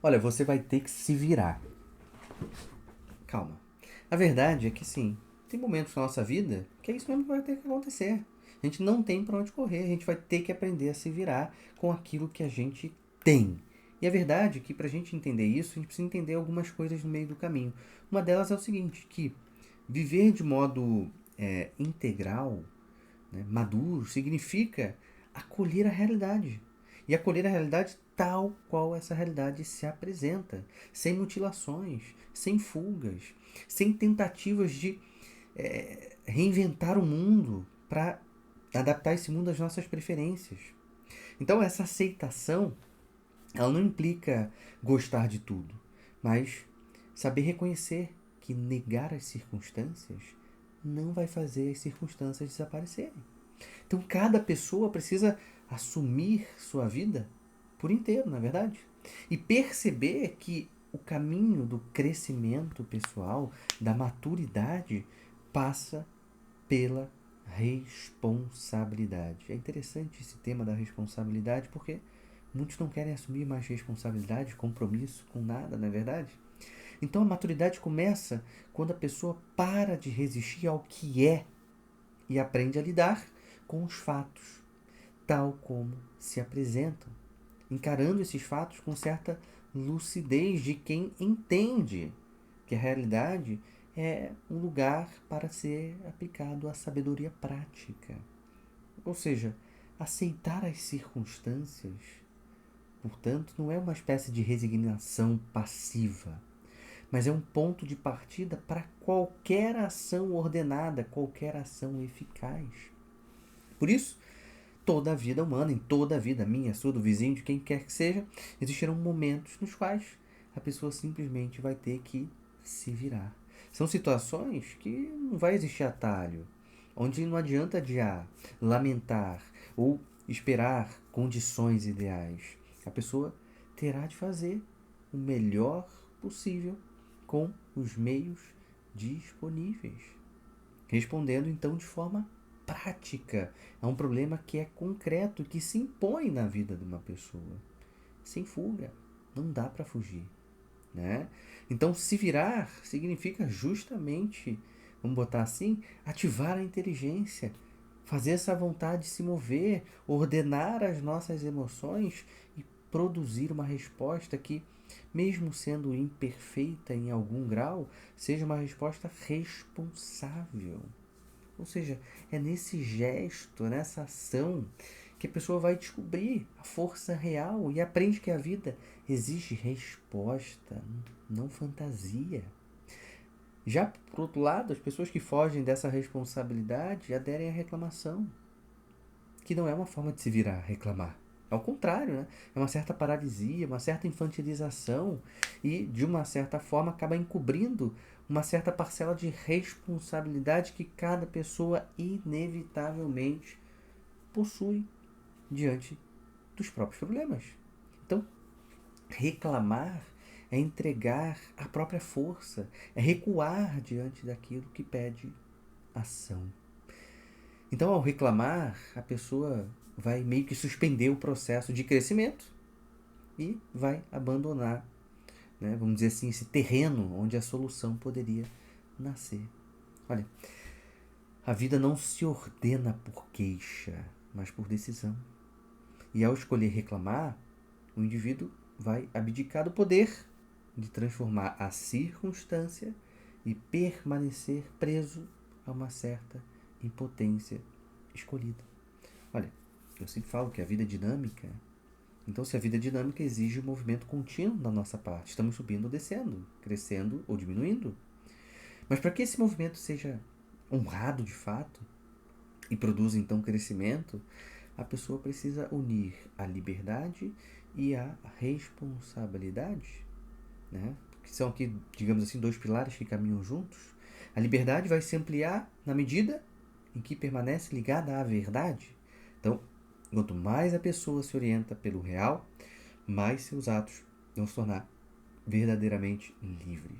Olha, você vai ter que se virar. Calma. A verdade é que sim, tem momentos na nossa vida que é isso mesmo que vai ter que acontecer. A gente não tem para onde correr, a gente vai ter que aprender a se virar com aquilo que a gente tem. E a verdade é que para a gente entender isso, a gente precisa entender algumas coisas no meio do caminho. Uma delas é o seguinte, que viver de modo integral, né, maduro, significa acolher a realidade. E acolher a realidade tal qual essa realidade se apresenta, sem mutilações, sem fugas, sem tentativas de reinventar o mundo para adaptar esse mundo às nossas preferências. Então essa aceitação, ela não implica gostar de tudo, mas saber reconhecer que negar as circunstâncias não vai fazer as circunstâncias desaparecerem. Então cada pessoa precisa assumir sua vida por inteiro, na verdade. E perceber que o caminho do crescimento pessoal, da maturidade, passa pela responsabilidade. É interessante esse tema da responsabilidade porque muitos não querem assumir mais responsabilidade, compromisso com nada, não é verdade? Então a maturidade começa quando a pessoa para de resistir ao que é e aprende a lidar com os fatos, tal como se apresentam, encarando esses fatos com certa lucidez de quem entende que a realidade é um lugar para ser aplicado a sabedoria prática. Ou seja, aceitar as circunstâncias, portanto, não é uma espécie de resignação passiva, mas é um ponto de partida para qualquer ação ordenada, qualquer ação eficaz. Por isso, toda a vida humana, em toda a vida minha, sua, do vizinho, de quem quer que seja, existirão momentos nos quais a pessoa simplesmente vai ter que se virar. São situações que não vai existir atalho, onde não adianta adiar, lamentar ou esperar condições ideais. A pessoa terá de fazer o melhor possível com os meios disponíveis, respondendo então de forma prática a um problema que é concreto, que se impõe na vida de uma pessoa, sem fuga, não dá para fugir, né? Então se virar significa justamente, vamos botar assim, ativar a inteligência, fazer essa vontade de se mover, ordenar as nossas emoções e produzir uma resposta que, mesmo sendo imperfeita em algum grau, seja uma resposta responsável. Ou seja, é nesse gesto, nessa ação, que a pessoa vai descobrir a força real e aprende que a vida exige resposta, não fantasia. Já por outro lado, as pessoas que fogem dessa responsabilidade aderem à reclamação, que não é uma forma de se virar, reclamar. Ao contrário, né? É uma certa paralisia, uma certa infantilização e, de uma certa forma, acaba encobrindo uma certa parcela de responsabilidade que cada pessoa inevitavelmente possui diante dos próprios problemas. Então, reclamar é entregar a própria força, é recuar diante daquilo que pede ação. Então, ao reclamar, a pessoa vai meio que suspender o processo de crescimento e vai abandonar, né, vamos dizer assim, esse terreno onde a solução poderia nascer. Olha, a vida não se ordena por queixa, mas por decisão. E ao escolher reclamar, o indivíduo vai abdicar do poder de transformar a circunstância e permanecer preso a uma certa impotência escolhida. Olha, eu sempre falo que a vida é dinâmica. Então, se a vida é dinâmica, exige um movimento contínuo da nossa parte. Estamos subindo ou descendo, crescendo ou diminuindo. Mas para que esse movimento seja honrado de fato e produza então crescimento, a pessoa precisa unir a liberdade e a responsabilidade, né? Que são aqui, digamos assim, dois pilares que caminham juntos. A liberdade vai se ampliar na medida em que permanece ligada à verdade. Então, quanto mais a pessoa se orienta pelo real, mais seus atos vão se tornar verdadeiramente livre.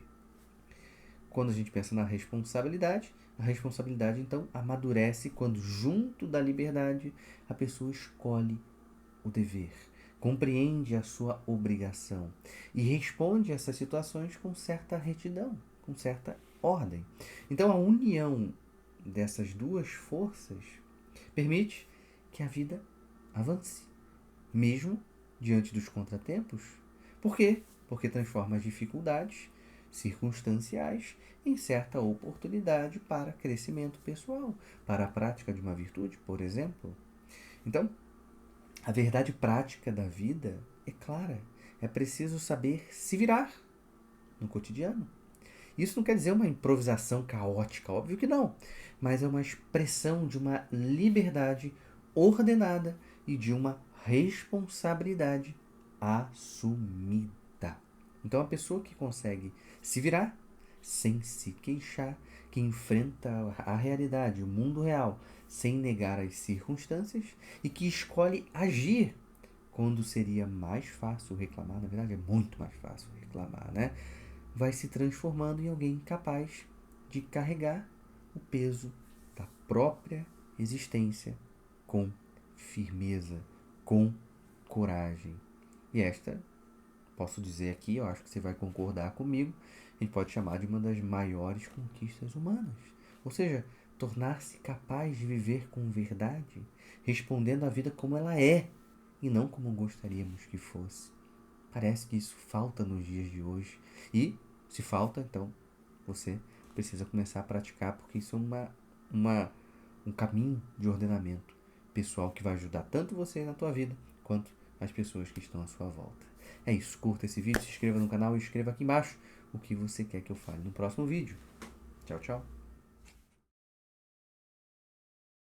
Quando a gente pensa na responsabilidade, a responsabilidade então amadurece quando, junto da liberdade, a pessoa escolhe o dever, compreende a sua obrigação e responde a essas situações com certa retidão, com certa ordem. Então, a união dessas duas forças permite que a vida avance, mesmo diante dos contratempos. Por quê? Porque transforma as dificuldades circunstanciais em certa oportunidade para crescimento pessoal, para a prática de uma virtude, por exemplo. Então, a verdade prática da vida é clara. É preciso saber se virar no cotidiano. Isso não quer dizer uma improvisação caótica, óbvio que não, mas é uma expressão de uma liberdade ordenada e de uma responsabilidade assumida. Então, a pessoa que consegue se virar sem se queixar, que enfrenta a realidade, o mundo real, sem negar as circunstâncias e que escolhe agir quando seria mais fácil reclamar, na verdade é muito mais fácil reclamar, né? Vai se transformando em alguém capaz de carregar o peso da própria existência com firmeza, com coragem. E esta, posso dizer aqui, eu acho que você vai concordar comigo, a gente pode chamar de uma das maiores conquistas humanas. Ou seja, tornar-se capaz de viver com verdade, respondendo à vida como ela é e não como gostaríamos que fosse. Parece que isso falta nos dias de hoje. E, se falta, então você precisa começar a praticar, porque isso é um caminho de ordenamento pessoal que vai ajudar tanto você na tua vida, quanto as pessoas que estão à sua volta. É isso, curta esse vídeo, se inscreva no canal e escreva aqui embaixo o que você quer que eu fale no próximo vídeo. Tchau, tchau.